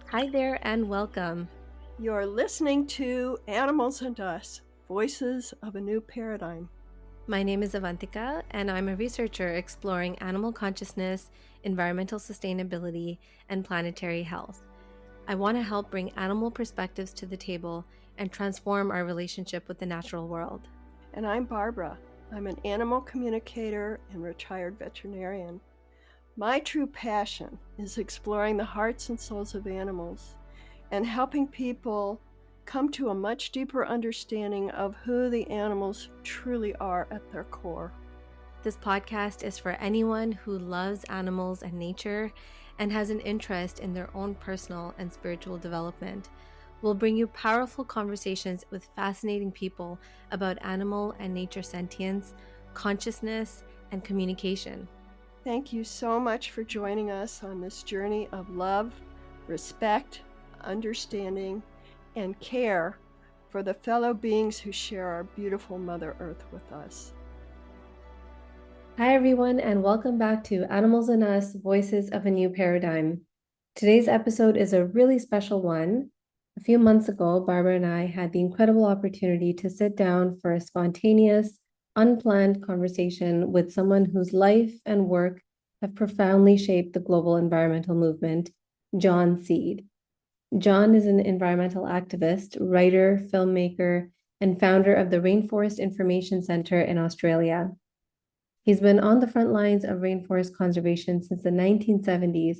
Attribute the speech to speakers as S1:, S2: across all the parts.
S1: Hi there and welcome.
S2: You're listening to Animals and Us, Voices of a New Paradigm.
S1: My name is Avantika, and I'm a researcher exploring animal consciousness, environmental sustainability, and planetary health. I want to help bring animal perspectives to the table and transform our relationship with the natural world.
S2: And I'm Barbara. I'm an animal communicator and retired veterinarian. My true passion is exploring the hearts and souls of animals and helping people come to a much deeper understanding of who the animals truly are at their core.
S1: This podcast is for anyone who loves animals and nature and has an interest in their own personal and spiritual development. We'll bring you powerful conversations with fascinating people about animal and nature sentience, consciousness, and communication.
S2: Thank you so much for joining us on this journey of love, respect, understanding, and care for the fellow beings who share our beautiful Mother Earth with us.
S1: Hi, everyone, and welcome back to Animals and Us, Voices of a New Paradigm. Today's episode is a really special one. A few months ago, Barbara and I had the incredible opportunity to sit down for a spontaneous, unplanned conversation with someone whose life and work have profoundly shaped the global environmental movement, John Seed. John is an environmental activist, writer, filmmaker, and founder of the Rainforest Information Centre in Australia. He's been on the front lines of rainforest conservation since the 1970s,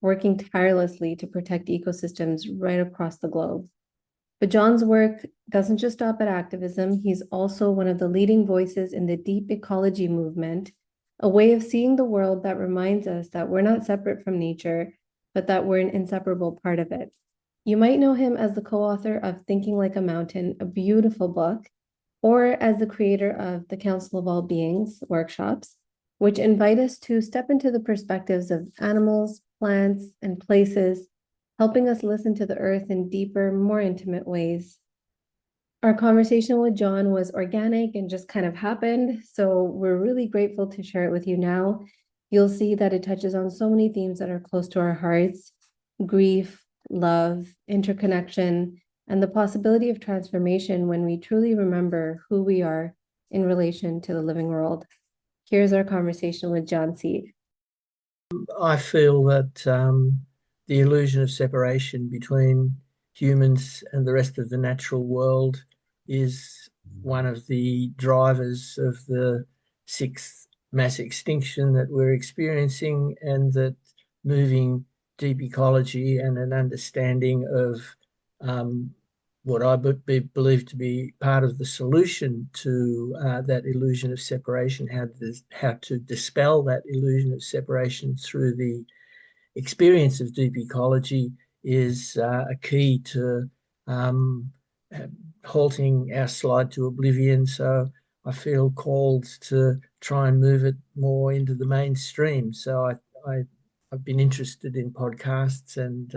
S1: working tirelessly to protect ecosystems right across the globe. But John's work doesn't just stop at activism. He's also one of the leading voices in the Deep Ecology movement, a way of seeing the world that reminds us that we're not separate from nature, but that we're an inseparable part of it. You might know him as the co-author of Thinking Like a Mountain, a beautiful book, or as the creator of the Council of All Beings workshops, which invite us to step into the perspectives of animals, plants, and places, helping us listen to the earth in deeper, more intimate ways. Our conversation with John was organic and just kind of happened, so we're really grateful to share it with you now. You'll see that it touches on so many themes that are close to our hearts: grief, love, interconnection, and the possibility of transformation when we truly remember who we are in relation to the living world. Here's our conversation with John Seed.
S3: I feel that the illusion of separation between humans and the rest of the natural world is one of the drivers of the sixth mass extinction that we're experiencing, and that moving deep ecology and an understanding of what I believe to be part of the solution to that illusion of separation, how to dispel that illusion of separation through the experience of deep ecology, is a key to halting our slide to oblivion. So I feel called to try and move it more into the mainstream. So I've been interested in podcasts and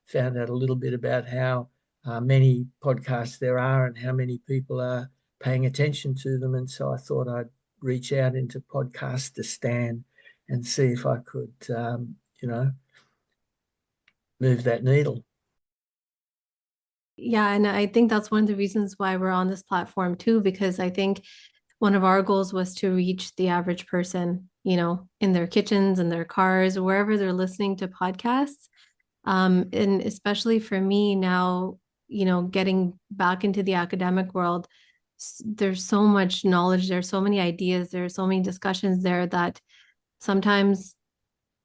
S3: found out a little bit about how many podcasts there are and how many people are paying attention to them. And so I thought I'd reach out into Podcastistan and see if I could, move that needle.
S1: Yeah, and I think that's one of the reasons why we're on this platform too, because I think one of our goals was to reach the average person, in their kitchens, in their cars, wherever they're listening to podcasts. And especially for me now, getting back into the academic world, there's so much knowledge, there's so many ideas, there's so many discussions there that sometimes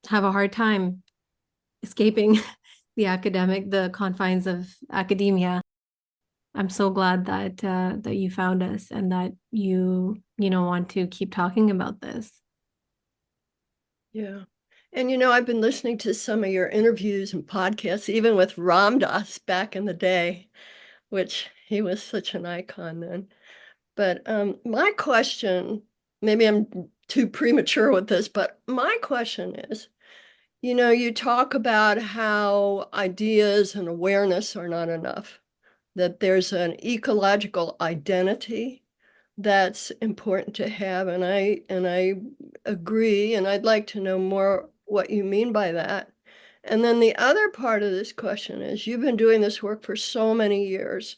S1: have a hard time escaping the confines of academia. I'm so glad that you found us and that you want to keep talking about this.
S2: Yeah. And I've been listening to some of your interviews and podcasts, even with Ram Dass back in the day, which he was such an icon then. But my question, maybe I'm too premature with this, but my question is, you talk about how ideas and awareness are not enough, that there's an ecological identity that's important to have, and I agree, and I'd like to know more what you mean by that. And then the other part of this question is, you've been doing this work for so many years,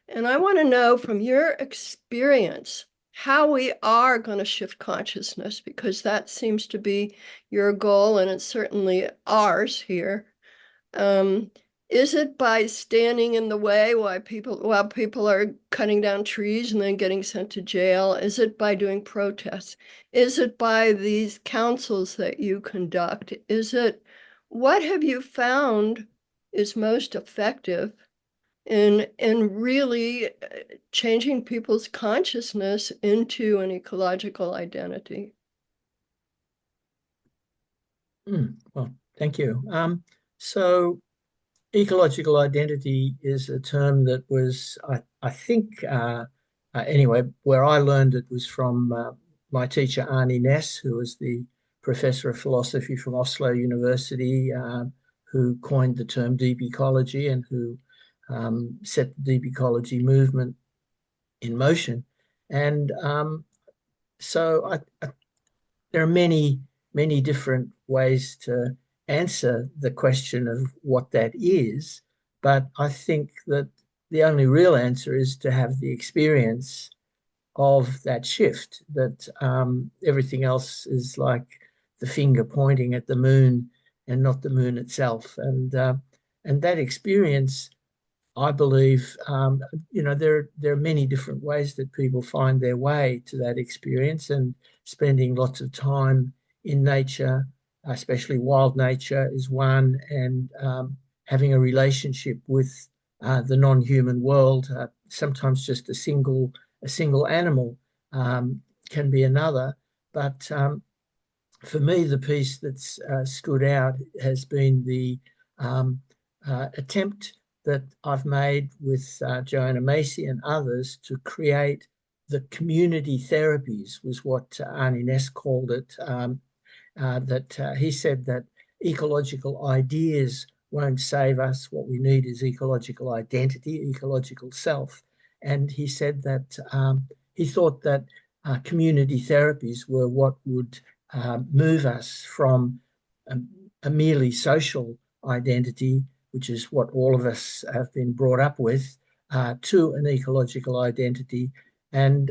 S2: and I want to know from your experience how we are going to shift consciousness, because that seems to be your goal, and it's certainly ours here. Um, is it by standing in the way while people are cutting down trees and then getting sent to jail? Is it by doing protests? Is it by these councils that you conduct? What have you found is most effective in really changing people's consciousness into an ecological identity?
S3: Well, thank you. So ecological identity is a term that was, I think, anyway, where I learned it was from my teacher, Arnie Ness, who was the professor of philosophy from Oslo University, who coined the term deep ecology and who set the deep ecology movement in motion. And so there are many different ways to answer the question of what that is, but I think that the only real answer is to have the experience of that shift, that everything else is like the finger pointing at the moon and not the moon itself. And that experience, I believe, there are many different ways that people find their way to that experience, and spending lots of time in nature, especially wild nature, is one, and having a relationship with the non-human world, sometimes just a single animal can be another. But for me, the piece that's stood out has been the attempt that I've made with Joanna Macy and others to create the community therapies, was what Arnie Ness called it. He said that ecological ideas won't save us. What we need is ecological identity, ecological self. And he said that he thought that community therapies were what would move us from a merely social identity, which is what all of us have been brought up with, to an ecological identity. And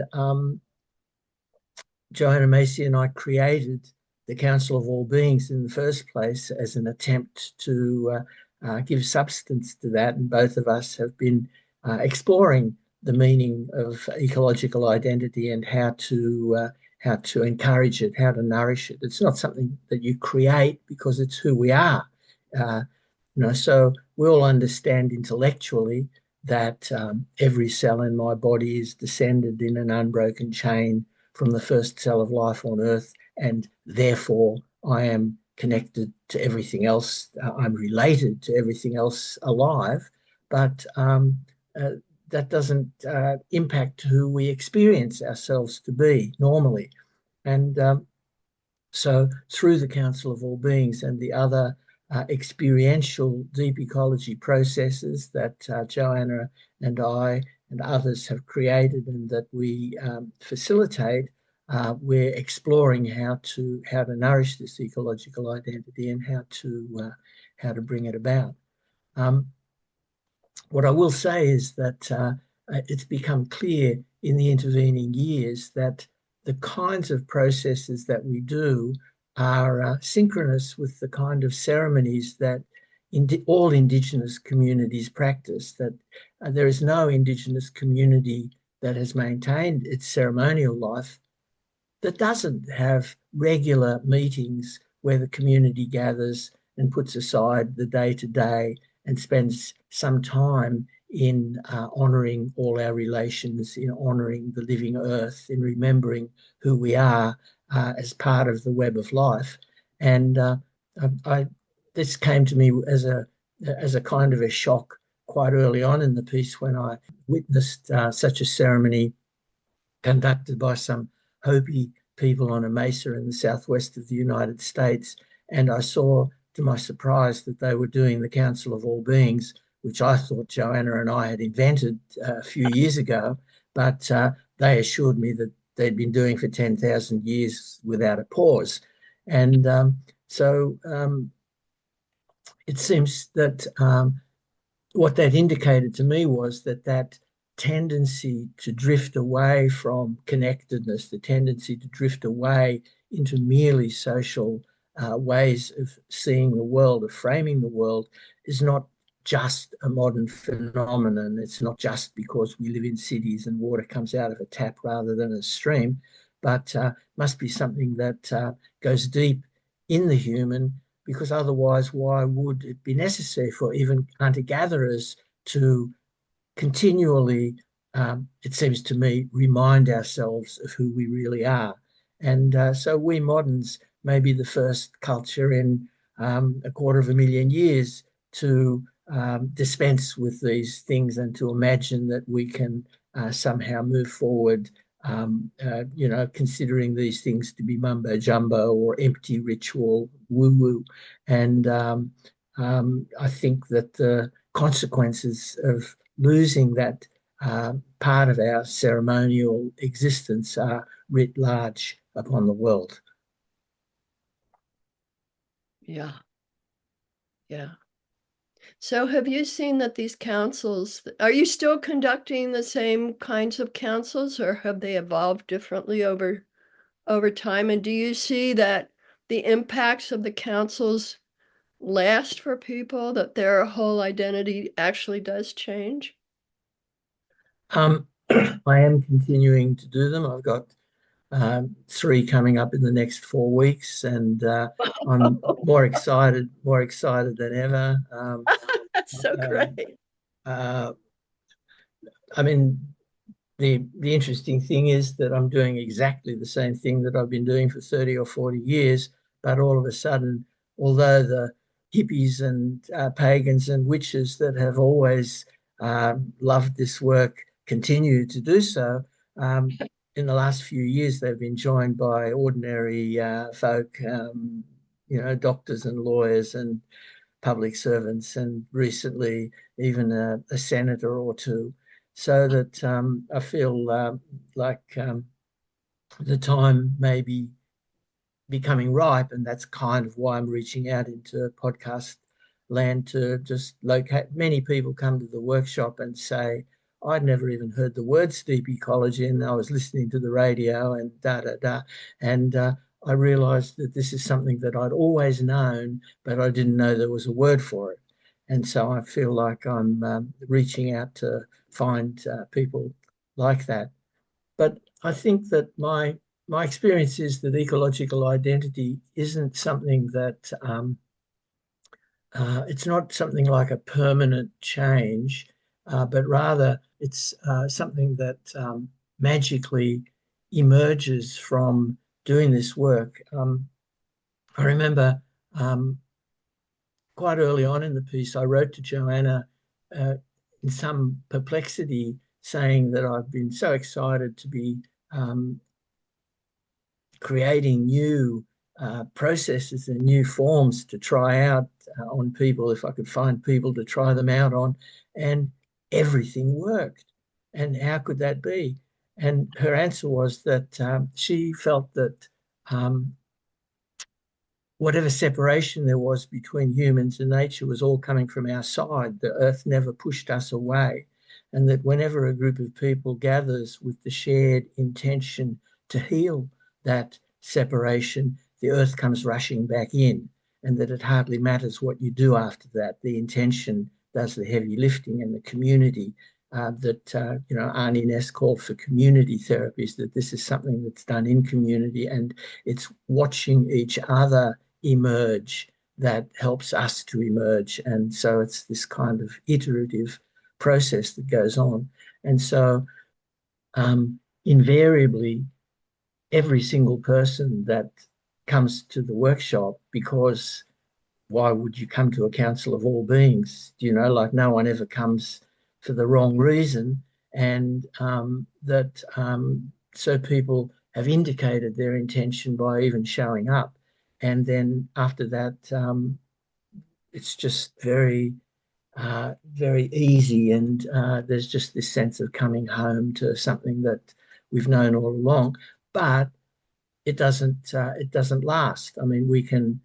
S3: Joanna Macy and I created the Council of All Beings in the first place as an attempt to give substance to that. And both of us have been exploring the meaning of ecological identity and how to encourage it, how to nourish it. It's not something that you create because it's who we are. So we all understand intellectually that every cell in my body is descended in an unbroken chain from the first cell of life on Earth, and therefore I am connected to everything else. I'm related to everything else alive, but that doesn't impact who we experience ourselves to be normally. And so through the Council of All Beings and the other experiential deep ecology processes that Joanna and I and others have created and that we facilitate, we're exploring how to nourish this ecological identity and how to bring it about. What I will say is that it's become clear in the intervening years that the kinds of processes that we do are synchronous with the kind of ceremonies that all Indigenous communities practice, that there is no Indigenous community that has maintained its ceremonial life that doesn't have regular meetings where the community gathers and puts aside the day-to-day and spends some time in honouring all our relations, in honouring the living earth, in remembering who we are as part of the web of life. And this came to me as a kind of a shock quite early on in the piece when I witnessed such a ceremony conducted by some Hopi people on a mesa in the southwest of the United States. And I saw, to my surprise, that they were doing the Council of All Beings, which I thought Joanna and I had invented a few years ago. But they assured me that they'd been doing for 10,000 years without a pause. And it seems that what that indicated to me was that tendency to drift away from connectedness, the tendency to drift away into merely social ways of seeing the world, of framing the world, is not just a modern phenomenon. It's not just because we live in cities and water comes out of a tap rather than a stream, but must be something that goes deep in the human, because otherwise, why would it be necessary for even hunter-gatherers to continually, it seems to me, remind ourselves of who we really are? And so we moderns may be the first culture in a quarter of a million years to dispense with these things and to imagine that we can somehow move forward, considering these things to be mumbo jumbo or empty ritual woo woo. And I think that the consequences of losing that part of our ceremonial existence are writ large upon the world.
S2: Yeah. Yeah. So have you seen that these councils, are you still conducting the same kinds of councils, or have they evolved differently over time? And do you see that the impacts of the councils last for people, that their whole identity actually does change?
S3: I am continuing to do them. I've got 3 coming up in the next 4 weeks, and I'm more excited than ever.
S2: That's so great.
S3: Uh, I mean, the interesting thing is that I'm doing exactly the same thing that I've been doing for 30 or 40 years, but all of a sudden, although the hippies and pagans and witches that have always loved this work continue to do so, in the last few years they've been joined by ordinary folk, doctors and lawyers and public servants, and recently even a senator or two. So that I feel like the time may be becoming ripe, and that's kind of why I'm reaching out into podcast land to just locate. Many people come to the workshop and say, I'd never even heard the words deep ecology, and I was listening to the radio and da da da. And I realized that this is something that I'd always known, but I didn't know there was a word for it. And so I feel like I'm reaching out to find people like that. But I think that my experience is that ecological identity isn't something that it's not something like a permanent change, but rather it's something that magically emerges from doing this work. I remember quite early on in the piece, I wrote to Joanna in some perplexity, saying that I've been so excited to be creating new processes and new forms to try out on people, if I could find people to try them out on, and everything worked. And how could that be? And her answer was that she felt that whatever separation there was between humans and nature was all coming from our side. The earth never pushed us away. And that whenever a group of people gathers with the shared intention to heal that separation, the earth comes rushing back in, and that it hardly matters what you do after that. The intention does the heavy lifting, and the community Arnie Ness called for community therapies, that this is something that's done in community, and it's watching each other emerge that helps us to emerge. And so it's this kind of iterative process that goes on. And so invariably, every single person that comes to the workshop, because why would you come to a council of all beings? Like no one ever comes for the wrong reason. And so people have indicated their intention by even showing up. And then after that, it's just very, very easy. And there's just this sense of coming home to something that we've known all along, but it doesn't last. I mean, we can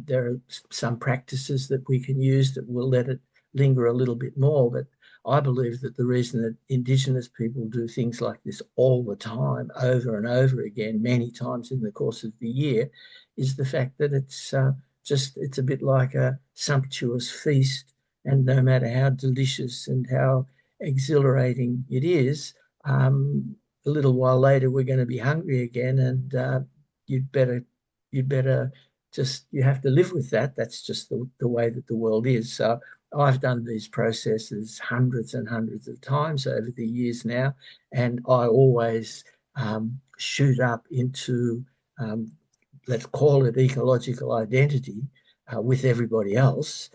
S3: there are some practices that we can use that will let it linger a little bit more. But I believe that the reason that Indigenous people do things like this all the time, over and over again, many times in the course of the year, is the fact that it's a bit like a sumptuous feast, and no matter how delicious and how exhilarating it is, a little while later we're going to be hungry again, and you'd better you'd better just you have to live with that. That's just the way that the world is. So I've done these processes hundreds and hundreds of times over the years now, and I always shoot up into let's call it ecological identity with everybody else.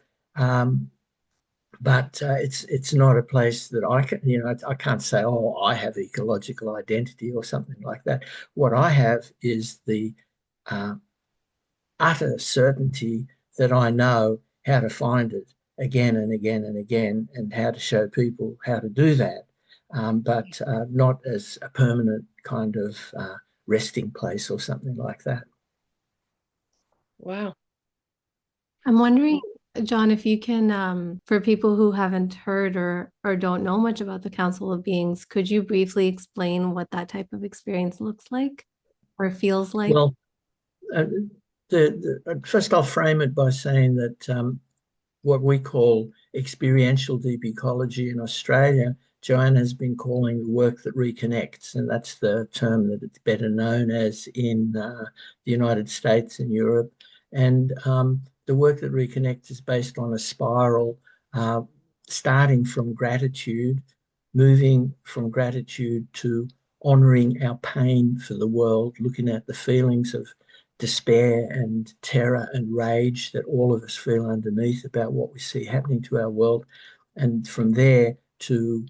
S3: But it's not a place that I can, I can't say, oh, I have ecological identity or something like that. What I have is the uh, utter certainty that I know how to find it again and again and again, and how to show people how to do that, but not as a permanent kind of resting place or something like that.
S2: Wow.
S1: I'm wondering, John, if you can, for people who haven't heard or don't know much about the Council of Beings, could you briefly explain what that type of experience looks like or feels like?
S3: Well, uh, first I'll frame it by saying that what we call experiential deep ecology in Australia, Joanne has been calling the work that reconnects, and that's the term that it's better known as in the United States and Europe. And the work that reconnects is based on a spiral, uh, starting from gratitude, moving from gratitude to honouring our pain for the world, looking at the feelings of despair and terror and rage that all of us feel underneath about what we see happening to our world. And from there to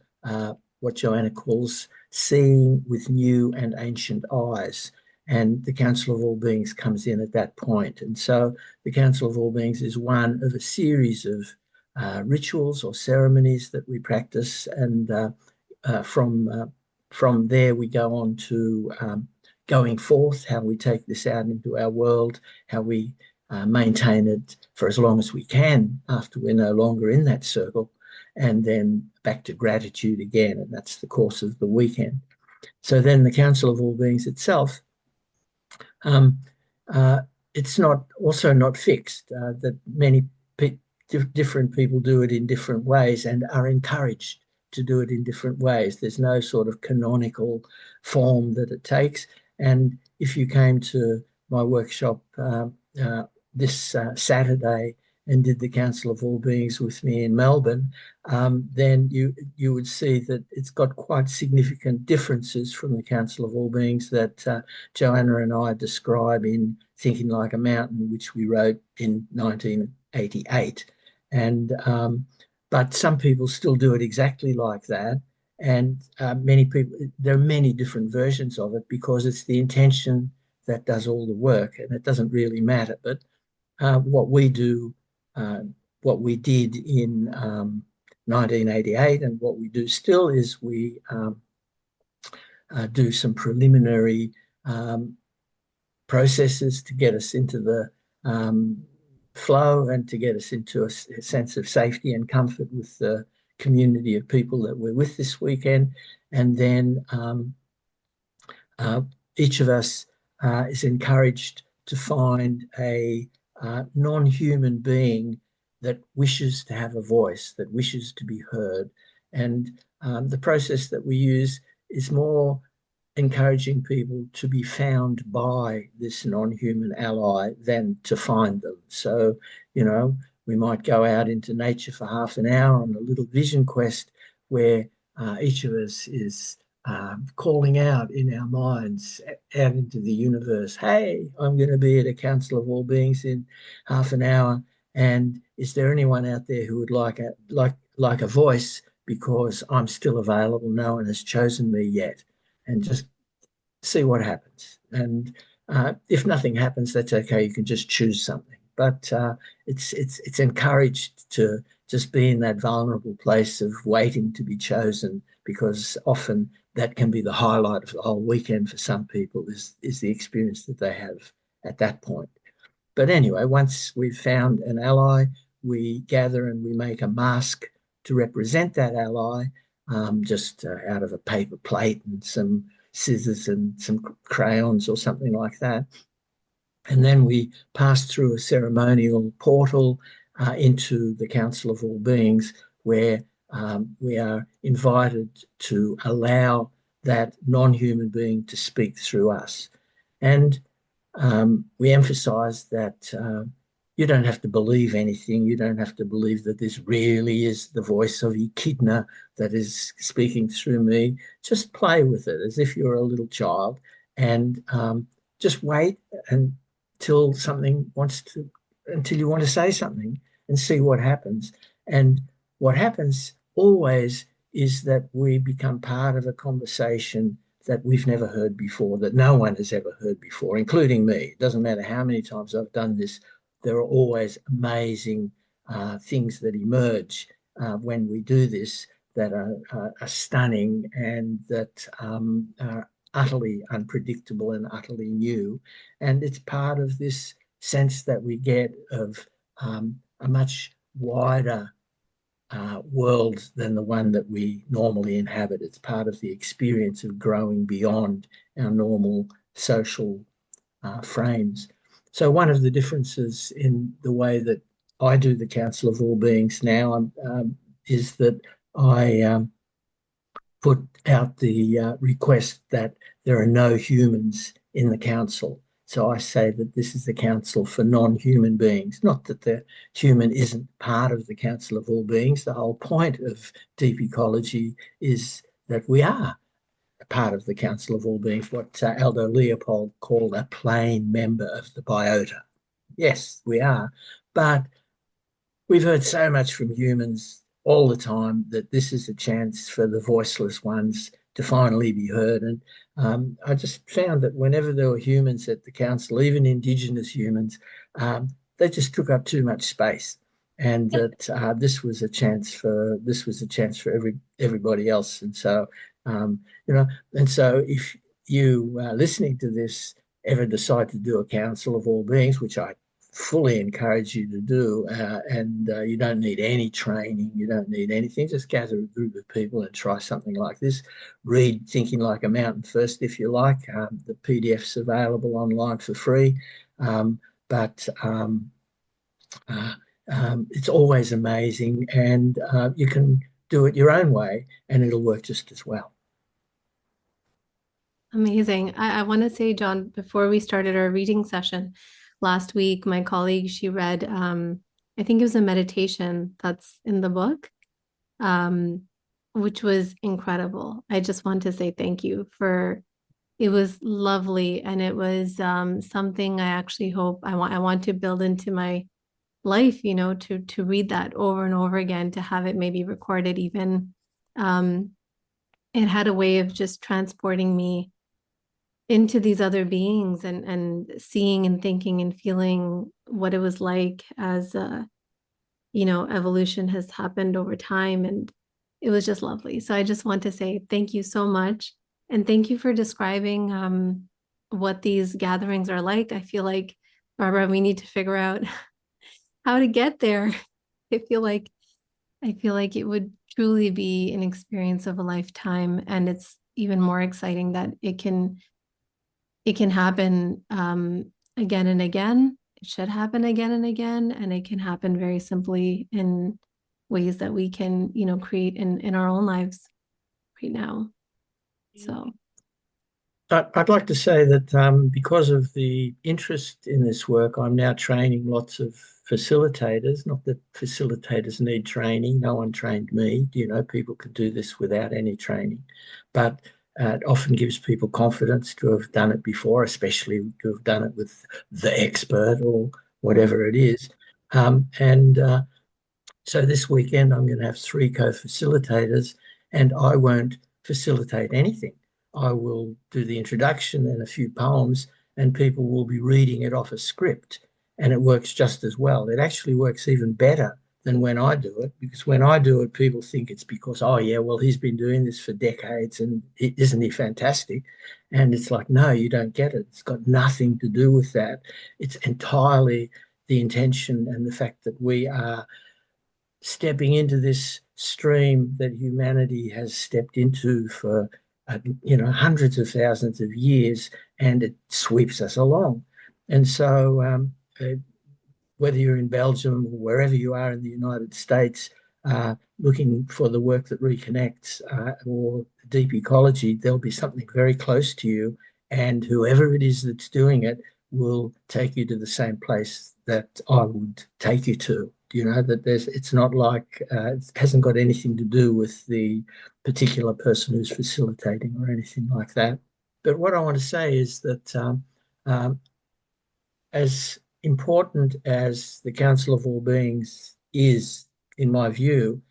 S3: what Joanna calls seeing with new and ancient eyes. And the Council of All Beings comes in at that point. And so the Council of All Beings is one of a series of rituals or ceremonies that we practice. And from there, we go on to going forth, how we take this out into our world, how we maintain it for as long as we can after we're no longer in that circle, and then back to gratitude again. And that's the course of the weekend. So then the Council of All Beings itself, um, uh, it's not fixed, that many different people do it in different ways and are encouraged to do it in different ways. There's no sort of canonical form that it takes. And if you came to my workshop this Saturday and did the Council of All Beings with me in Melbourne, then you would see that it's got quite significant differences from the Council of All Beings that Joanna and I describe in Thinking Like a Mountain, which we wrote in 1988. And but some people still do it exactly like that. And many people, there are many different versions of it because it's the intention that does all the work, and it doesn't really matter. But what we do, uh, what we did in 1988, and what we do still is we do some preliminary processes to get us into the flow and to get us into a sense of safety and comfort with the community of people that we're with this weekend. And then each of us is encouraged to find a non-human being that wishes to have a voice, that wishes to be heard. And the process that we use is more encouraging people to be found by this non-human ally than to find them. So, we might go out into nature for half an hour on a little vision quest where each of us is calling out in our minds out into the universe, hey, I'm going to be at a Council of All Beings in half an hour. And is there anyone out there who would like a voice, because I'm still available? No one has chosen me yet. And just see what happens. And if nothing happens, that's okay. You can just choose something. But it's encouraged to just be in that vulnerable place of waiting to be chosen, because often that can be the highlight of the whole weekend for some people, is the experience that they have at that point. But anyway, once we've found an ally, we gather and we make a mask to represent that ally, just out of a paper plate and some scissors and some crayons or something like that. And then we pass through a ceremonial portal into the Council of All Beings, where we are invited to allow that non-human being to speak through us. And we emphasize that you don't have to believe anything. You don't have to believe that this really is the voice of Echidna that is speaking through me. Just play with it as if you're a little child, and just wait until you want to say something, and see what happens. And what happens always is that we become part of a conversation that we've never heard before, that no one has ever heard before, including me. It doesn't matter how many times I've done this, there are always amazing things that emerge when we do this that are stunning and that are utterly unpredictable and utterly new. And it's part of this sense that we get of a much wider world than the one that we normally inhabit. It's part of the experience of growing beyond our normal social frames. So one of the differences in the way that I do the Council of All Beings now is that I put out the request that there are no humans in the council. So I say that this is the council for non-human beings. Not that the human isn't part of the Council of All Beings. The whole point of deep ecology is that we are a part of the Council of All Beings, what Aldo Leopold called a plain member of the biota. Yes, we are. But we've heard so much from humans all the time that this is a chance for the voiceless ones to finally be heard. And I just found that whenever there were humans at the council, even Indigenous humans, they just took up too much space, and that this was a chance for everybody else. And so and so if you listening to this ever decide to do a Council of All Beings, which I fully encourage you to do, and you don't need any training, you don't need anything, just gather a group of people and try something like this. Read Thinking Like a Mountain first if you like. The PDF's available online for free, but it's always amazing, and you can do it your own way and it'll work just as well.
S1: Amazing. I want to say, John, before we started our reading session last week, my colleague, she read, I think it was a meditation that's in the book, which was incredible. I just want to say thank you for, it was lovely. And it was something I actually hope I want to build into my life, to read that over and over again, to have it maybe recorded even. It had a way of just transporting me into these other beings and seeing and thinking and feeling what it was like as evolution has happened over time, and it was just lovely. So I just want to say thank you so much, and thank you for describing what these gatherings are like. I feel like, Barbara, we need to figure out how to get there. I feel like it would truly be an experience of a lifetime, and it's even more exciting that it can happen again and again. It should happen again and again, and it can happen very simply in ways that we can, create in our own lives right now. So
S3: I'd like to say that because of the interest in this work, I'm now training lots of facilitators. Not that facilitators need training. No one trained me. People can do this without any training. But it often gives people confidence to have done it before, especially to have done it with the expert or whatever it is. So this weekend, I'm going to have 3 co-facilitators, and I won't facilitate anything. I will do the introduction and a few poems, and people will be reading it off a script, and it works just as well. It actually works even better than when I do it, because when I do it, people think it's because, oh, yeah, well, he's been doing this for decades and isn't he fantastic? And it's like, no, you don't get it. It's got nothing to do with that. It's entirely the intention and the fact that we are stepping into this stream that humanity has stepped into for hundreds of thousands of years, and it sweeps us along. And so whether you're in Belgium or wherever you are in the United States, looking for the work that reconnects or deep ecology, there'll be something very close to you, and whoever it is that's doing it will take you to the same place that I would take you to. That it's not like it hasn't got anything to do with the particular person who's facilitating or anything like that. But what I want to say is that as important as the Council of All Beings is, in my view,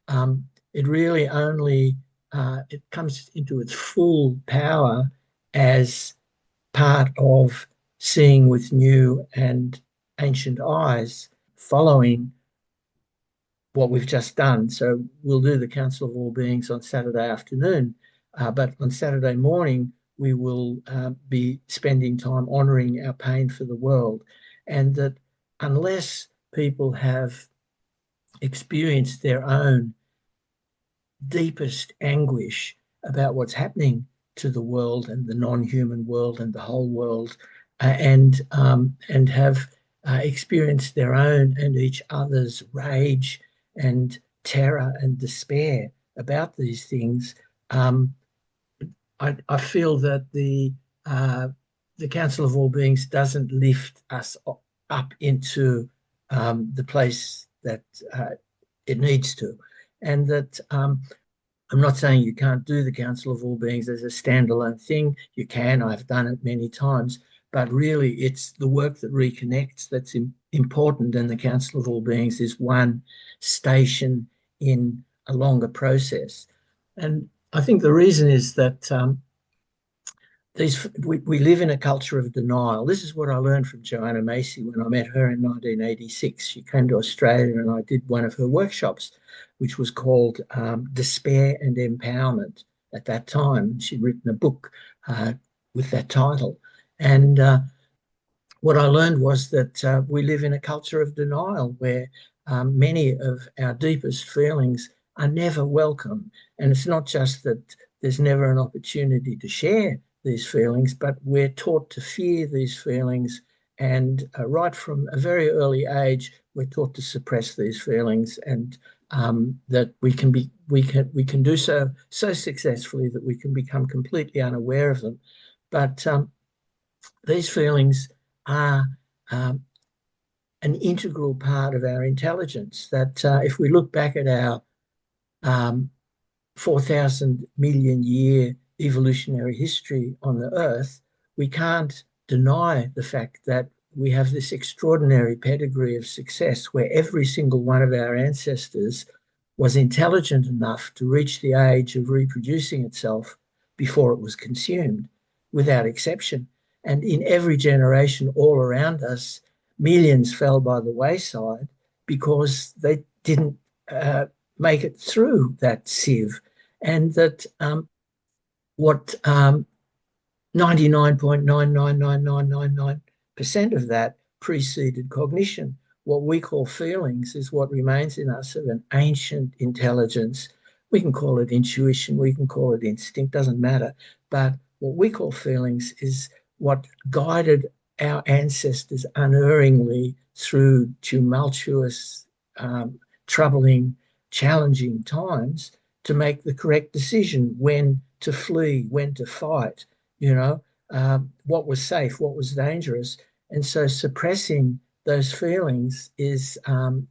S3: it really only it comes into its full power as part of seeing with new and ancient eyes, following what we've just done. So we'll do the Council of All Beings on Saturday afternoon, but on Saturday morning, we will be spending time honouring our pain for the world. And that unless people have experienced their own deepest anguish about what's happening to the world and the non-human world and the whole world, and have experienced their own and each other's rage and terror and despair about these things, I feel that the Council of All Beings doesn't lift us up into the place that it needs to, and that I'm not saying you can't do the Council of All Beings as a standalone thing. You can. I've done it many times. But really, it's the work that reconnects that's important, and the Council of All Beings is one station in a longer process. And I think the reason is that we live in a culture of denial. This is what I learned from Joanna Macy when I met her in 1986. She came to Australia and I did one of her workshops, which was called Despair and Empowerment at that time. She'd written a book with that title. And what I learned was that we live in a culture of denial where many of our deepest feelings are never welcome. And it's not just that there's never an opportunity to share these feelings, but we're taught to fear these feelings. And right from a very early age, we're taught to suppress these feelings, and that we can do so successfully that we can become completely unaware of them. But these feelings are an integral part of our intelligence, that if we look back at our 4,000 million year evolutionary history on the Earth, we can't deny the fact that we have this extraordinary pedigree of success where every single one of our ancestors was intelligent enough to reach the age of reproducing itself before it was consumed, without exception. And in every generation all around us, millions fell by the wayside because they didn't make it through that sieve. And that what 99.999999% of that preceded cognition. What we call feelings is what remains in us of an ancient intelligence. We can call it intuition, we can call it instinct, doesn't matter. But what we call feelings is what guided our ancestors unerringly through tumultuous, troubling, challenging times to make the correct decision when to flee, when to fight, what was safe, what was dangerous. And so suppressing those feelings is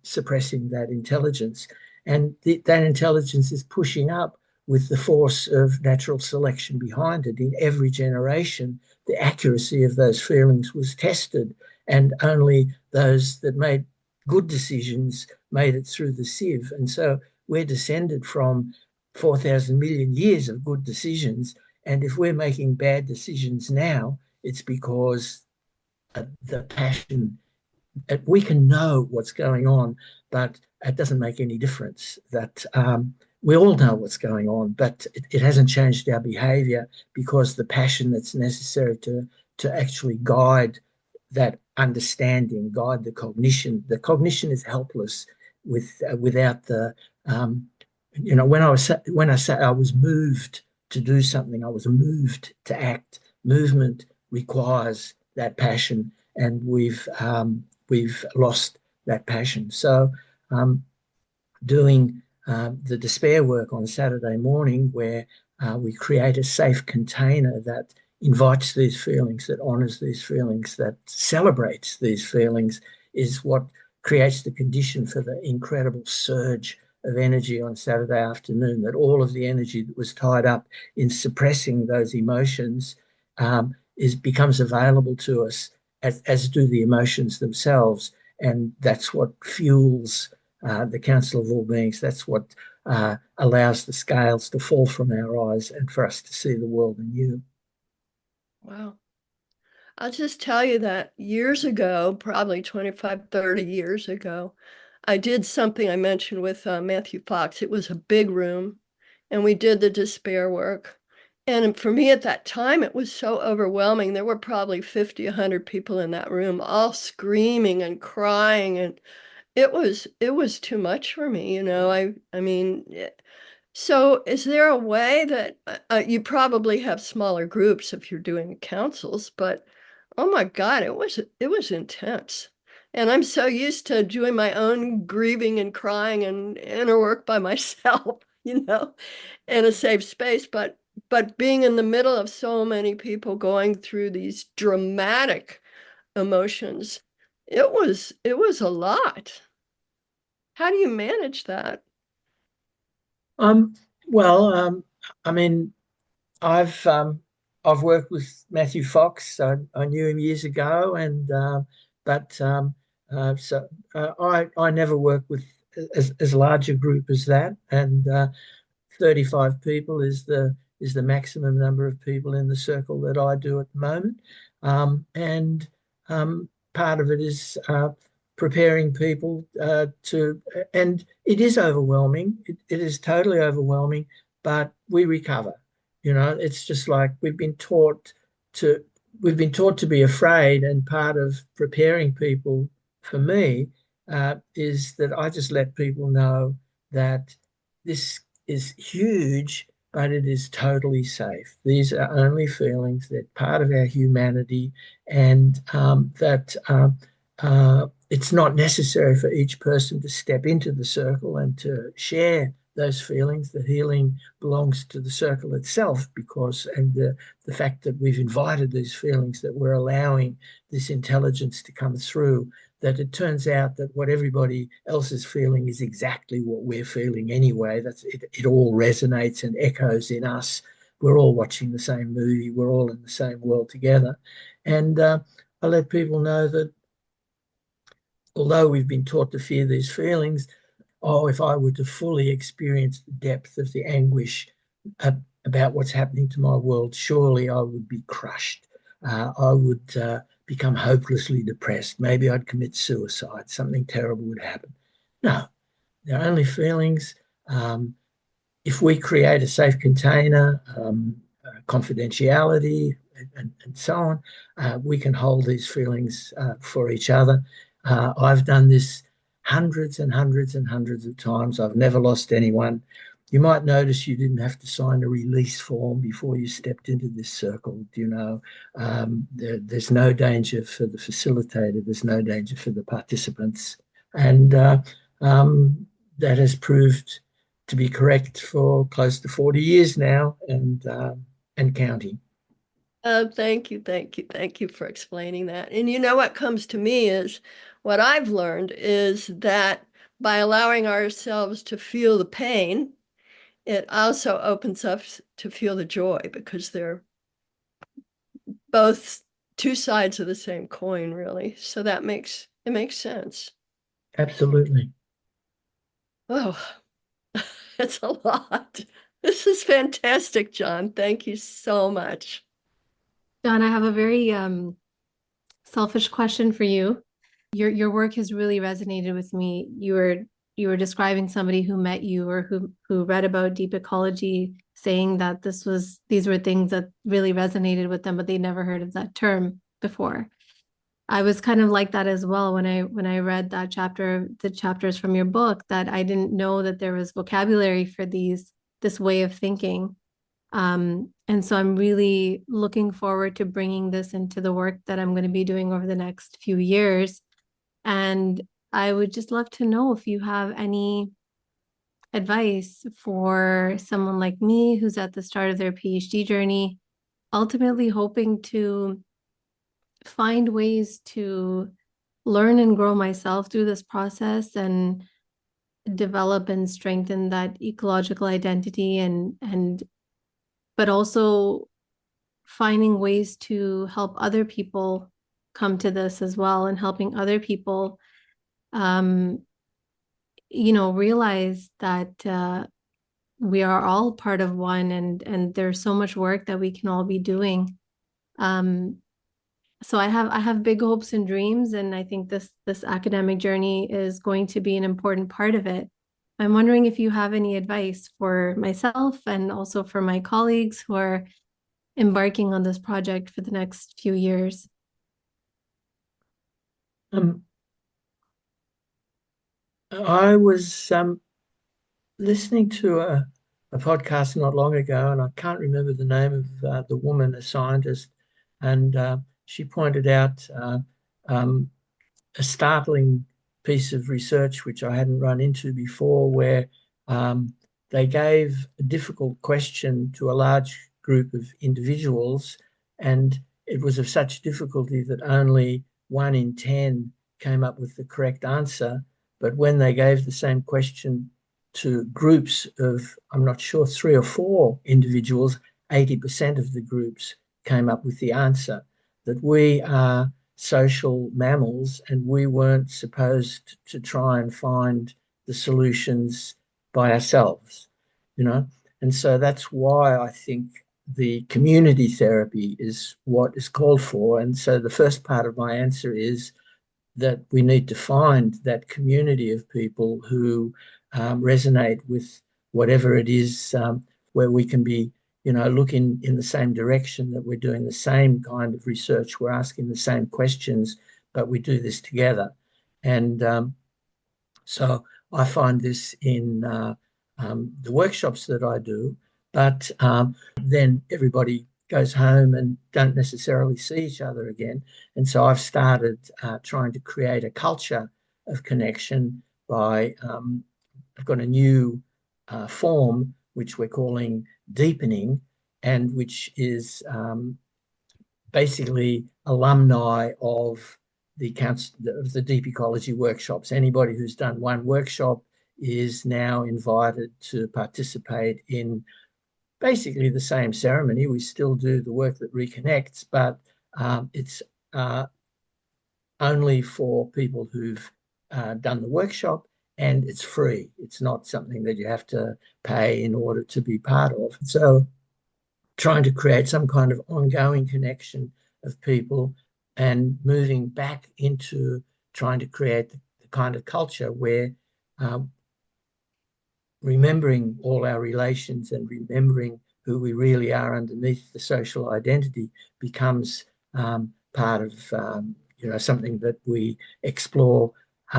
S3: suppressing that intelligence. And that intelligence is pushing up with the force of natural selection behind it. In every generation, the accuracy of those feelings was tested, and only those that made good decisions made it through the sieve. And so we're descended from 4,000 million years of good decisions. And if we're making bad decisions now, it's because the passion, we can know what's going on, but it doesn't make any difference. That we all know what's going on, but it hasn't changed our behaviour, because the passion that's necessary to actually guide that understanding, guide the cognition. The cognition is helpless without the when I say I was moved to do something, I was moved to act. Movement requires that passion, and we've lost that passion. So doing the despair work on Saturday morning, where we create a safe container that invites these feelings, that honours these feelings, that celebrates these feelings, is what creates the condition for the incredible surge of energy on Saturday afternoon. That all of the energy that was tied up in suppressing those emotions becomes available to us, as do the emotions themselves. And that's what fuels the Council of All Beings. That's what allows the scales to fall from our eyes and for us to see the world anew.
S2: Wow. I'll just tell you that years ago, probably 25, 30 years ago, I did something I mentioned with Matthew Fox. It was a big room, and we did the despair work. And for me at that time, it was so overwhelming. There were probably 50, 100 people in that room, all screaming and crying. And it was too much for me, I mean, so is there a way that you probably have smaller groups if you're doing councils, but oh my God, it was intense. And I'm so used to doing my own grieving and crying and inner work by myself, in a safe space, but being in the middle of so many people going through these dramatic emotions, it was a lot. How do you manage that?
S3: Um, well, I mean, I've I've worked with Matthew Fox. I knew him years ago, and but so I never worked with as large a group as that, and 35 people is the maximum number of people in the circle that I do at the moment. And part of it is preparing people and it is overwhelming. It is totally overwhelming, but we recover. It's just like to we've been taught to be afraid, and part of preparing people for me is that I just let people know that this is huge, but it is totally safe. These are only feelings. They're part of our humanity, and that it's not necessary for each person to step into the circle and to share those feelings. The healing belongs to the circle itself, and the fact that we've invited these feelings, that we're allowing this intelligence to come through, that it turns out that what everybody else is feeling is exactly what we're feeling anyway. It all resonates and echoes in us. We're all watching the same movie. We're all in the same world together. And I let people know that although we've been taught to fear these feelings, if I were to fully experience the depth of the anguish about what's happening to my world, surely I would be crushed. I would become hopelessly depressed. Maybe I'd commit suicide. Something terrible would happen. No, they're only feelings. If we create a safe container, confidentiality, and so on, we can hold these feelings for each other. I've done this hundreds and hundreds and hundreds of times. I've never lost anyone. You might notice you didn't have to sign a release form before you stepped into this circle. There's no danger for the facilitator. There's no danger for the participants. And that has proved to be correct for close to 40 years now, and counting.
S2: Oh, thank you, thank you, thank you for explaining that. And what comes to me is what I've learned is that by allowing ourselves to feel the pain, it also opens us to feel the joy, because they're both two sides of the same coin, really. So it makes sense.
S3: Absolutely.
S2: Oh, it's a lot. This is fantastic, John. Thank you so much.
S1: John, I have a very selfish question for you. Your work has really resonated with me. You were you were describing somebody who met you or who read about deep ecology, saying that these were things that really resonated with them, but they never heard of that term before. I was kind of like that as well when I read that chapter, the chapters from your book, that I didn't know that there was vocabulary for this way of thinking. And so I'm really looking forward to bringing this into the work that I'm going to be doing over the next few years. And I would just love to know if you have any advice for someone like me who's at the start of their PhD journey, ultimately hoping to find ways to learn and grow myself through this process and develop and strengthen that ecological identity and but also finding ways to help other people come to this as well, and helping other people realize that we are all part of one, and there's so much work that we can all be doing. So I have big hopes and dreams, and I think this academic journey is going to be an important part of it. I'm wondering if you have any advice for myself and also for my colleagues who are embarking on this project for the next few years.
S3: I was listening to a podcast not long ago, and I can't remember the name of the woman, a scientist, and she pointed out a startling piece of research which I hadn't run into before, where they gave a difficult question to a large group of individuals, and it was of such difficulty that only 1 in 10 came up with the correct answer. But when they gave the same question to groups of, I'm not sure, 3 or 4 individuals, 80% of the groups came up with the answer, that we are social mammals and we weren't supposed to try and find the solutions by ourselves, you know. And so that's why I think the community therapy is what is called for. And so the first part of my answer is that we need to find that community of people who resonate with whatever it is, where we can be, looking in the same direction, that we're doing the same kind of research, we're asking the same questions, but we do this together. And so I find this in the workshops that I do, but then everybody goes home and don't necessarily see each other again. And so I've started trying to create a culture of connection by, I've got a new form which we're calling deepening, and which is basically alumni of the Deep Ecology workshops. Anybody who's done one workshop is now invited to participate in basically the same ceremony. We still do the work that reconnects, but it's only for people who've done the workshop, and it's free. It's not something that you have to pay in order to be part of. So trying to create some kind of ongoing connection of people and moving back into trying to create the kind of culture where remembering all our relations and remembering who we really are underneath the social identity becomes part of something that we explore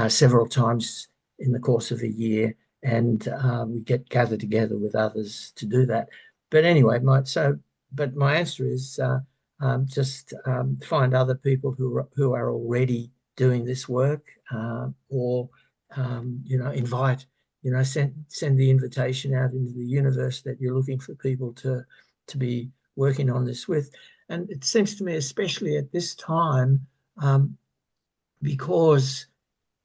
S3: several times in the course of a year, and we get gathered together with others to do that. But anyway, my answer is just find other people who are already doing this work, or invite, send the invitation out into the universe that you're looking for people to be working on this with. And it seems to me, especially at this time, because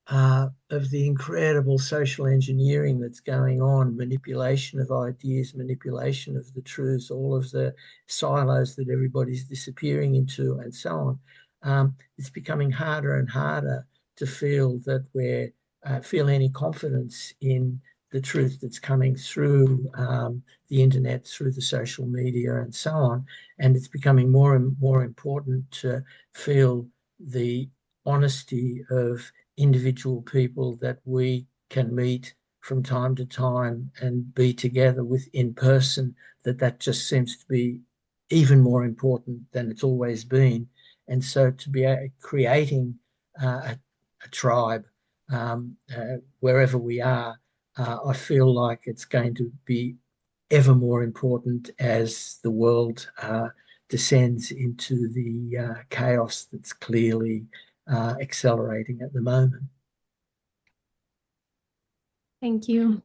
S3: of the incredible social engineering that's going on, manipulation of ideas, manipulation of the truths, all of the silos that everybody's disappearing into, and so on. It's becoming harder and harder to feel that we're feel any confidence in the truth that's coming through the internet, through the social media, and so on. And it's becoming more and more important to feel the honesty of individual people that we can meet from time to time and be together in person, that just seems to be even more important than it's always been. And so to be creating a tribe wherever we are, I feel like it's going to be ever more important as the world descends into the chaos that's clearly accelerating at the moment.
S1: Thank you.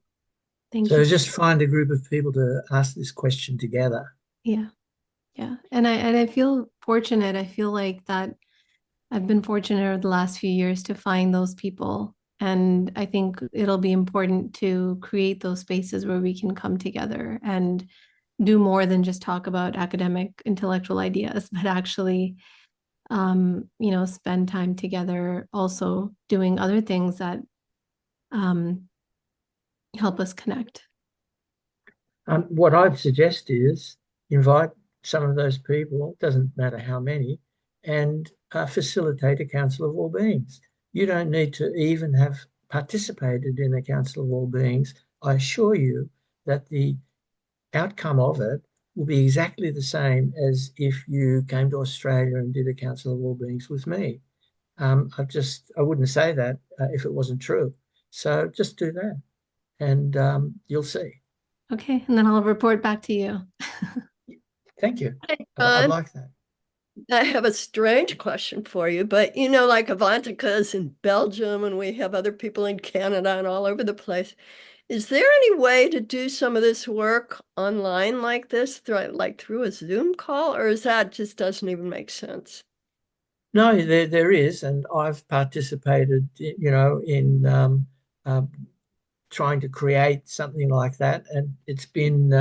S1: Thank
S3: So
S1: you.
S3: just find a group of people to ask this question together.
S1: Yeah. Yeah. And I feel fortunate. I feel like that I've been fortunate over the last few years to find those people. And I think it'll be important to create those spaces where we can come together and do more than just talk about academic intellectual ideas, but actually, spend time together also doing other things that help us connect.
S3: What I'd suggest is invite some of those people, doesn't matter how many, and facilitate a council of all beings. You don't need to even have participated in a council of all beings. I assure you that the outcome of it will be exactly the same as if you came to Australia and did a council of all beings with me. I wouldn't say that if it wasn't true. So just do that, and you'll see.
S1: Okay, and then I'll report back to you.
S3: Thank you.
S2: Hey,
S3: I'd
S2: John,
S3: like that.
S2: I have a strange question for you, but like Avantika is in Belgium and we have other people in Canada and all over the place. Is there any way to do some of this work online like this, through a Zoom call, or is that just doesn't even make sense?
S3: No, there is, and I've participated, in uh, trying to create something like that, and it's been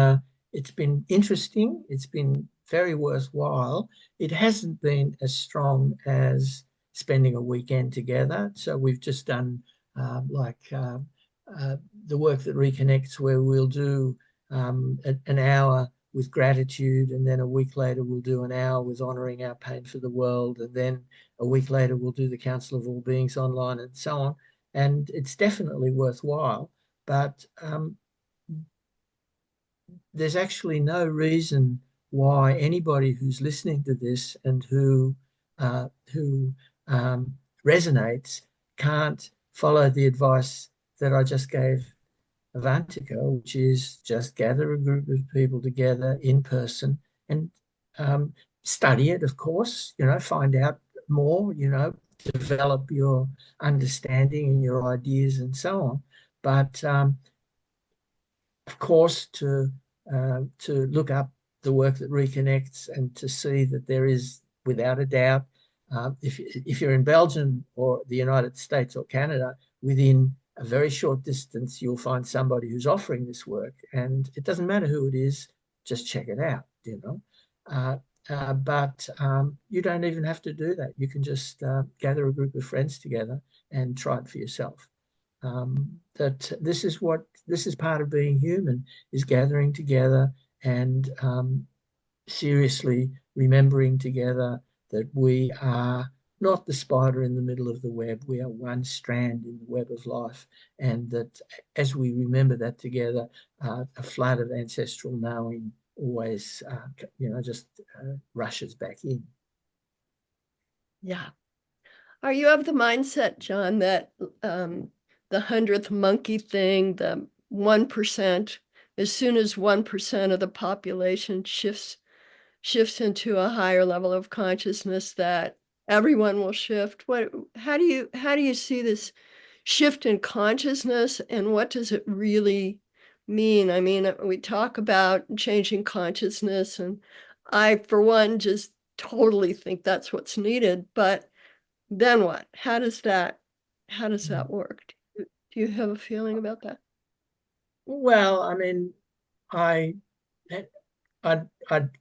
S3: interesting. It's been very worthwhile. It hasn't been as strong as spending a weekend together. So we've just done uh, the work that reconnects, where we'll do an hour with gratitude, and then a week later we'll do an hour with honouring our pain for the world, and then a week later we'll do the Council of All Beings online, and so on. And it's definitely worthwhile, but there's actually no reason why anybody who's listening to this and who resonates can't follow the advice that I just gave Avantika, which is just gather a group of people together in person and study it, of course, find out more, develop your understanding and your ideas and so on. But of course, to look up the work that reconnects and to see that there is, without a doubt, if you're in Belgium or the United States or Canada, within a very short distance, you'll find somebody who's offering this work, and it doesn't matter who it is, just check it out, but you don't even have to do that. You can just gather a group of friends together and try it for yourself. That this is part of being human, is gathering together and seriously remembering together that we are not the spider in the middle of the web. We are one strand in the web of life, and that as we remember that together, a flood of ancestral knowing always, just rushes back in.
S2: Yeah. Are you of the mindset, John, that the 100th monkey thing, the 1%, as soon as 1% of the population shifts into a higher level of consciousness, that everyone will shift? How do you see this shift in consciousness, and what does it really mean? I mean, we talk about changing consciousness, and I, for one, just totally think that's what's needed, but then what? How does that work? Do you have a feeling about that?
S3: Well, I mean, I I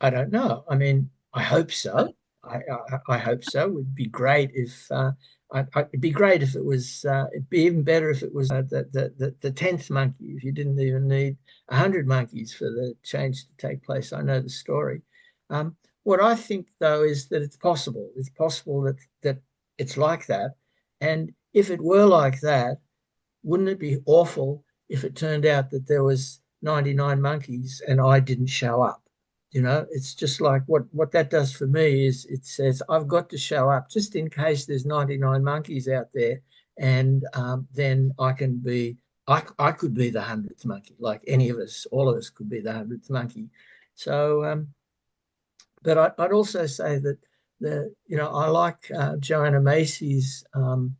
S3: don't know. I mean, I hope so. I hope so. It would be great if it'd be great if it was. It'd be even better if it was the 10th monkey. If you didn't even need 100 monkeys for the change to take place. I know the story. What I think though is that it's possible. It's possible that it's like that, and if it were like that, wouldn't it be awful if it turned out that there was 99 monkeys and I didn't show up? It's just like what that does for me is it says I've got to show up just in case there's 99 monkeys out there, and then I could be the 100th monkey, like any of us, all of us could be the 100th monkey. So, but I'd also say that I like Joanna Macy's um,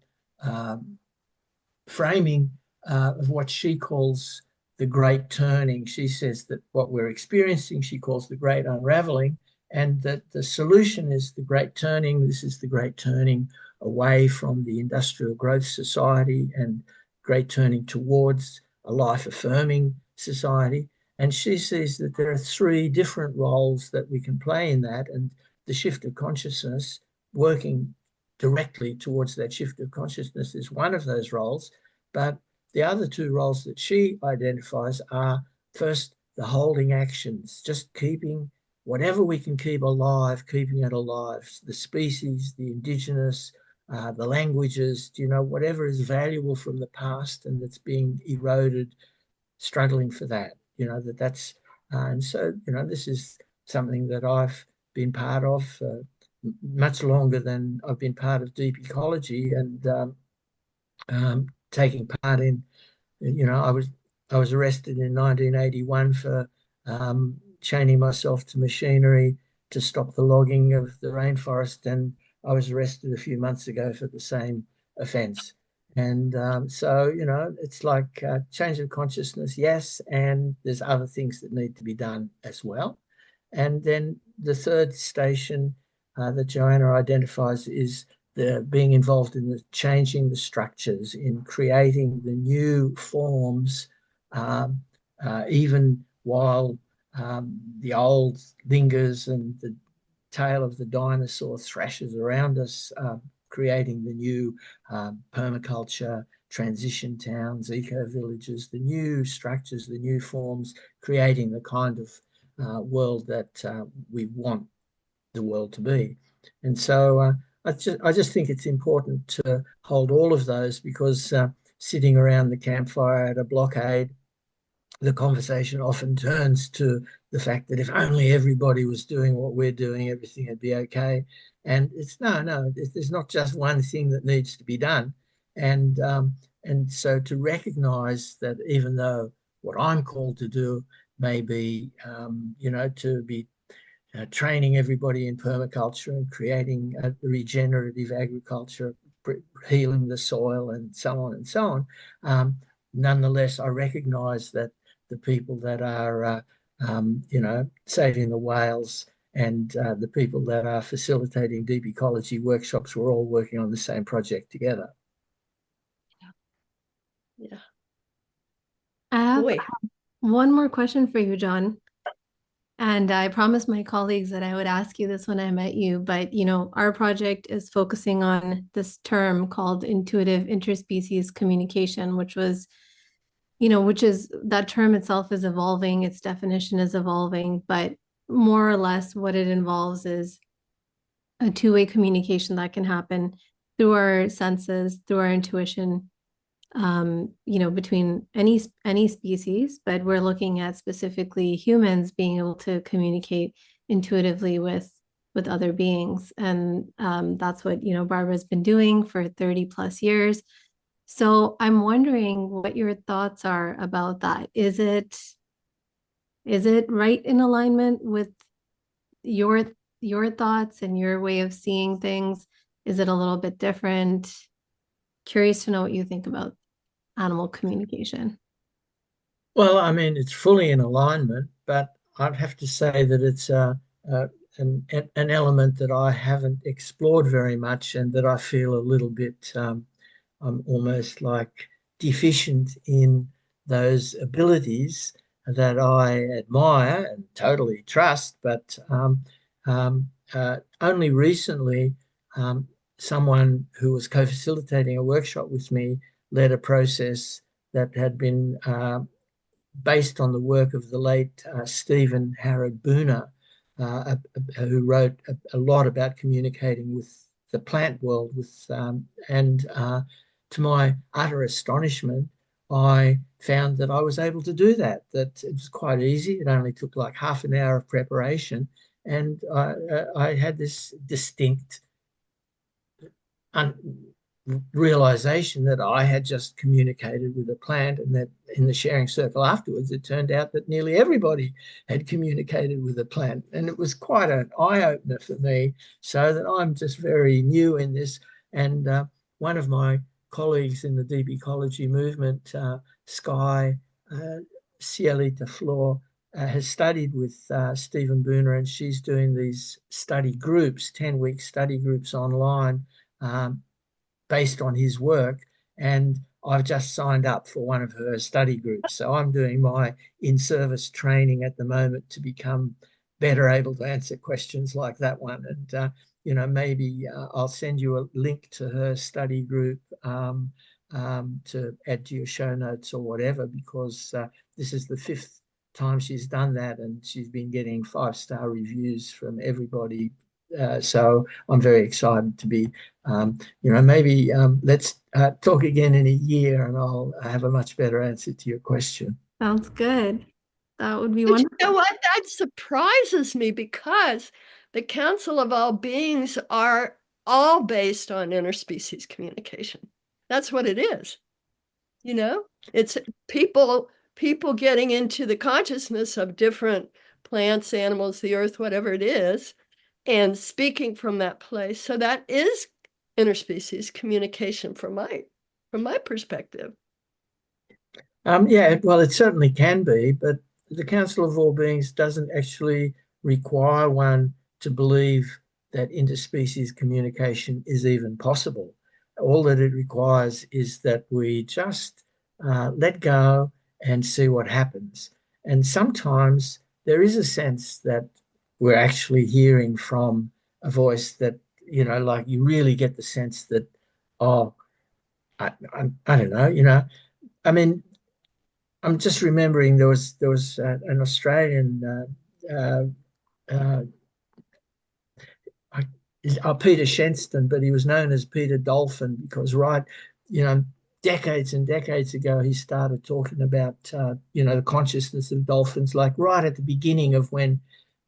S3: framing of what she calls the great turning. She says that what we're experiencing, she calls the great unraveling, and that the solution is the great turning. This is the great turning away from the industrial growth society and great turning towards a life affirming society. And she sees that there are three different roles that we can play in that, and the shift of consciousness, working directly towards that shift of consciousness, is one of those roles. But the other two roles that she identifies are, first, the holding actions, just keeping whatever we can keep alive, keeping it alive, the species, the indigenous, the languages, whatever is valuable from the past and that's being eroded, struggling for that, and so, this is something that I've been part of much longer than I've been part of Deep Ecology, and taking part in, I was arrested in 1981 for chaining myself to machinery to stop the logging of the rainforest, and I was arrested a few months ago for the same offence. And so, it's like change of consciousness, yes, and there's other things that need to be done as well. And then the third station that Joanna identifies is the being involved in the changing the structures, in creating the new forms, even while the old lingers and the tail of the dinosaur thrashes around us, creating the new permaculture, transition towns, eco villages, the new structures, the new forms, creating the kind of world that we want the world to be. And so I just think it's important to hold all of those, because sitting around the campfire at a blockade, the conversation often turns to the fact that if only everybody was doing what we're doing, everything would be okay. And it's no, there's not just one thing that needs to be done. And so to recognise that even though what I'm called to do may be, to be training everybody in permaculture and creating a regenerative agriculture, healing the soil, and so on and so on. Nonetheless, I recognise that the people that are, saving the whales, and the people that are facilitating deep ecology workshops, we're all working on the same project together.
S2: Yeah.
S1: I have
S2: Boy.
S1: one more question for you, John. And I promised my colleagues that I would ask you this when I met you, but our project is focusing on this term called intuitive interspecies communication, which is that term itself is evolving, its definition is evolving, but more or less what it involves is a two-way communication that can happen through our senses, through our intuition, between any species, but we're looking at specifically humans being able to communicate intuitively with other beings. And that's what, Barbara's been doing for 30 plus years. So I'm wondering what your thoughts are about that. Is it right in alignment with your thoughts and your way of seeing things? Is it a little bit different? Curious to know what you think about animal communication.
S3: Well, I mean, it's fully in alignment, but I'd have to say that it's an element that I haven't explored very much, and that I feel a little bit, I'm almost like deficient in those abilities that I admire and totally trust. But only recently, someone who was co-facilitating a workshop with me led a process that had been based on the work of the late Stephen Harrod Booner, who wrote a lot about communicating with the plant world, to my utter astonishment, I found that I was able to do that, that it was quite easy. It only took like half an hour of preparation. And I had this distinct realization that I had just communicated with a plant, and that in the sharing circle afterwards, it turned out that nearly everybody had communicated with a plant. And it was quite an eye-opener for me, so that I'm just very new in this. And one of my colleagues in the Deep Ecology movement, Sky Cielita Flor, has studied with Stephen Booner, and she's doing these study groups, 10-week study groups online, based on his work. And I've just signed up for one of her study groups. So I'm doing my in-service training at the moment to become better able to answer questions like that one. And, maybe I'll send you a link to her study group to add to your show notes or whatever, because this is the 5th time she's done that, and she's been getting 5-star reviews from everybody. So I'm very excited to be, maybe let's talk again in a year, and I'll have a much better answer to your question.
S1: Sounds good. That would be
S2: But
S1: wonderful.
S2: you know what? That surprises me, because the Council of All Beings are all based on interspecies communication. That's what it is. It's people getting into the consciousness of different plants, animals, the earth, whatever it is, and speaking from that place. So that is interspecies communication from my perspective.
S3: Yeah, well, it certainly can be, but the Council of All Beings doesn't actually require one to believe that interspecies communication is even possible. All that it requires is that we just let go and see what happens. And sometimes there is a sense that we're actually hearing from a voice that, like you really get the sense that, oh, I don't know, I mean, I'm just remembering there was an Australian uh, Peter Shenston, but he was known as Peter Dolphin because decades and decades ago he started talking about the consciousness of dolphins, like right at the beginning of when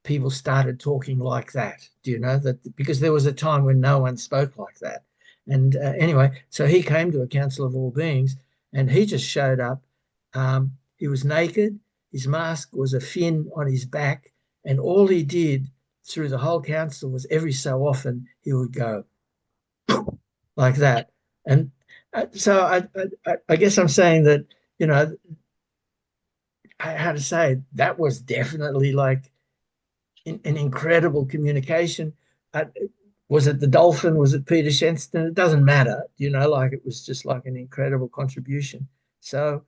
S3: people started talking like that. Do you know that? Because there was a time when no one spoke like that. And anyway, so he came to a Council of All Beings, and he just showed up. He was naked. His mask was a fin on his back, and all he did through the whole council was every so often he would go like that. And so I guess I'm saying that, how to say, that was definitely like an incredible communication. Uh, was it the dolphin? Was it Peter Shenston? It doesn't matter, like it was just like an incredible contribution. So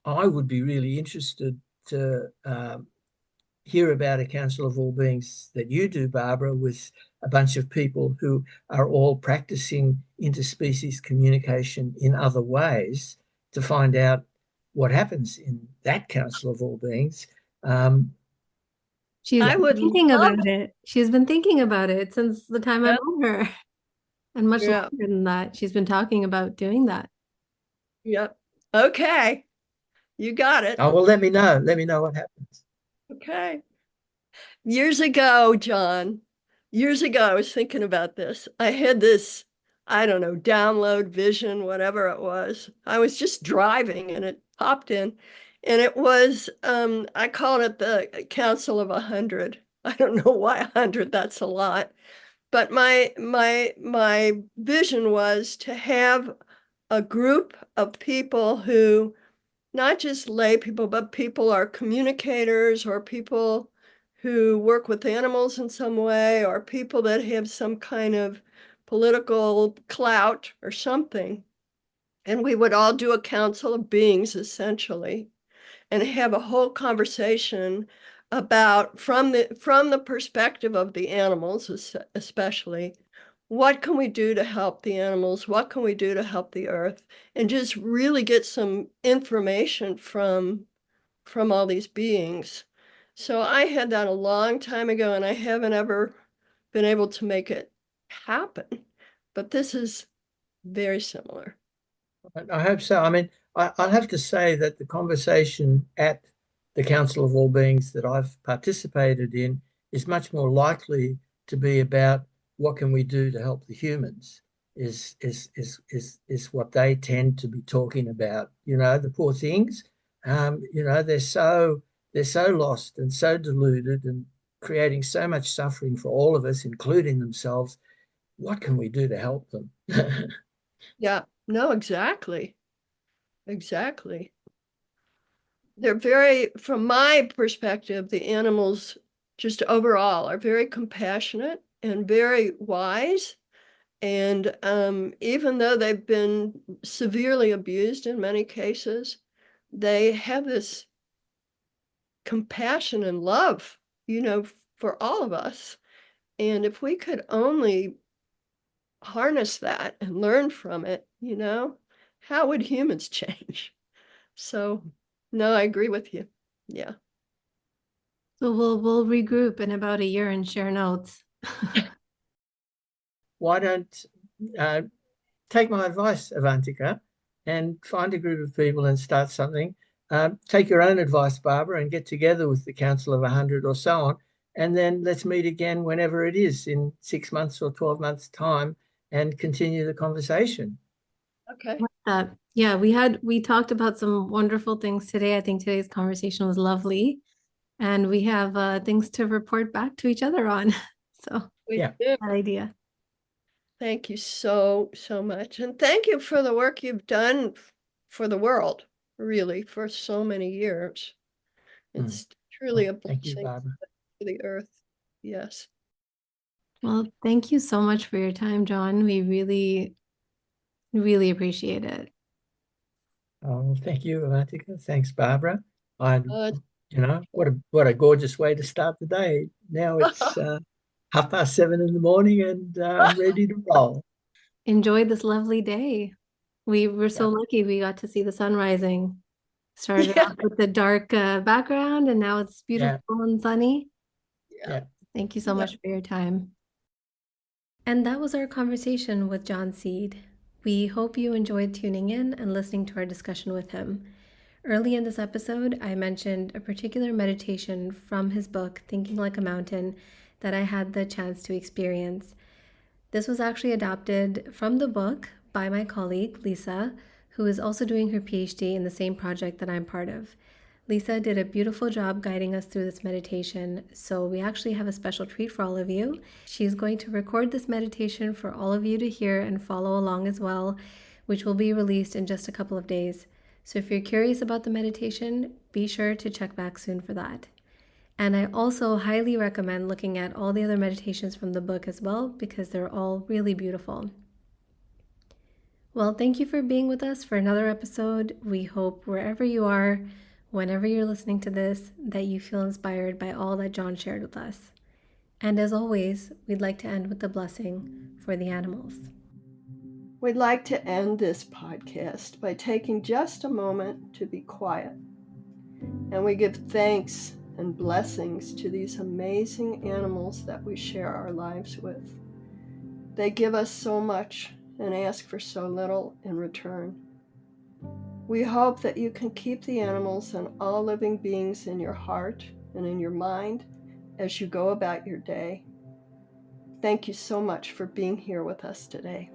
S3: I would be really interested to hear about a Council of All Beings that you do, Barbara, with a bunch of people who are all practicing interspecies communication in other ways, to find out what happens in that Council of All Beings.
S1: She's
S2: I would
S1: thinking
S2: love
S1: about it. She's been thinking about it since the time I
S2: Yeah.
S1: met her. And much
S2: Yeah.
S1: longer than that, she's been talking about doing that.
S2: Yep. Okay. You got it.
S3: Oh, well, let me know. Let me know what happens.
S2: Okay. Years ago, John, I was thinking about this. I had this, I don't know, download vision, whatever it was. I was just driving and it popped in. And it was, I called it the Council of 100. I don't know why 100, that's a lot. But my vision was to have a group of people who, not just lay people, but people are communicators, or people who work with animals in some way, or people that have some kind of political clout or something. And we would all do a council of beings, essentially, and have a whole conversation about, from the perspective of the animals, especially, what can we do to help the animals? What can we do to help the earth? And just really get some information from all these beings. So I had that a long time ago, and I haven't ever been able to make it happen. But this is very similar.
S3: I hope so. I mean, I'll have to say that the conversation at the Council of All Beings that I've participated in is much more likely to be about what can we do to help the humans, is what they tend to be talking about. You know, the poor things. You know, they're so lost and so deluded and creating so much suffering for all of us, including themselves. What can we do to help them?
S2: Yeah, no, exactly. Exactly. They're very, from my perspective, the animals just overall are very compassionate and very wise. And even though they've been severely abused in many cases, they have this compassion and love, for all of us. And if we could only harness that and learn from it, how would humans change? So, no, I agree with you. Yeah.
S1: So we'll regroup in about a year and share notes.
S3: Why don't uh, take my advice, Avantika, and find a group of people and start something. Take your own advice, Barbara, and get together with the Council of 100 or so on. And then let's meet again whenever it is in 6 months or 12 months' time and continue the conversation.
S2: Okay.
S1: Yeah, we talked about some wonderful things today. I think today's conversation was lovely, and we have things to report back to each other on. So
S2: We
S3: Yeah.
S2: do.
S1: that idea.
S2: Thank you so, so much. And thank you for the work you've done for the world, really, for so many years. It's truly a
S3: Thank you,
S2: blessing
S3: Barbara.
S2: to the earth. Yes.
S1: Well, thank you so much for your time, John. We really, really appreciate it.
S3: Oh, thank you, Avantika. Thanks, Barbara. I,
S2: Uh,
S3: what a gorgeous way to start the day. Now it's 7:30 in the morning, and I'm ready to roll.
S1: Enjoy this lovely day. We were so
S3: Yeah,
S1: lucky we got to see the sun rising. Started
S2: yeah.
S1: off with the dark background, and now it's beautiful
S3: yeah,
S1: and sunny.
S2: Yeah.
S3: yeah.
S1: Thank you so
S2: Yeah.
S1: much for your time. And that was our conversation with John Seed. We hope you enjoyed tuning in and listening to our discussion with him. Early in this episode, I mentioned a particular meditation from his book, Thinking Like a Mountain, that I had the chance to experience. This was actually adapted from the book by my colleague, Lisa, who is also doing her PhD in the same project that I'm part of. Lisa did a beautiful job guiding us through this meditation, so we actually have a special treat for all of you. She's going to record this meditation for all of you to hear and follow along as well, which will be released in just a couple of days. So if you're curious about the meditation, be sure to check back soon for that. And I also highly recommend looking at all the other meditations from the book as well, because they're all really beautiful. Well, thank you for being with us for another episode. We hope wherever you are, whenever you're listening to this, that you feel inspired by all that John shared with us. And as always, we'd like to end with the blessing for the animals.
S2: We'd like to end this podcast by taking just a moment to be quiet. And we give thanks and blessings to these amazing animals that we share our lives with. They give us so much and ask for so little in return. We hope that you can keep the animals and all living beings in your heart and in your mind as you go about your day. Thank you so much for being here with us today.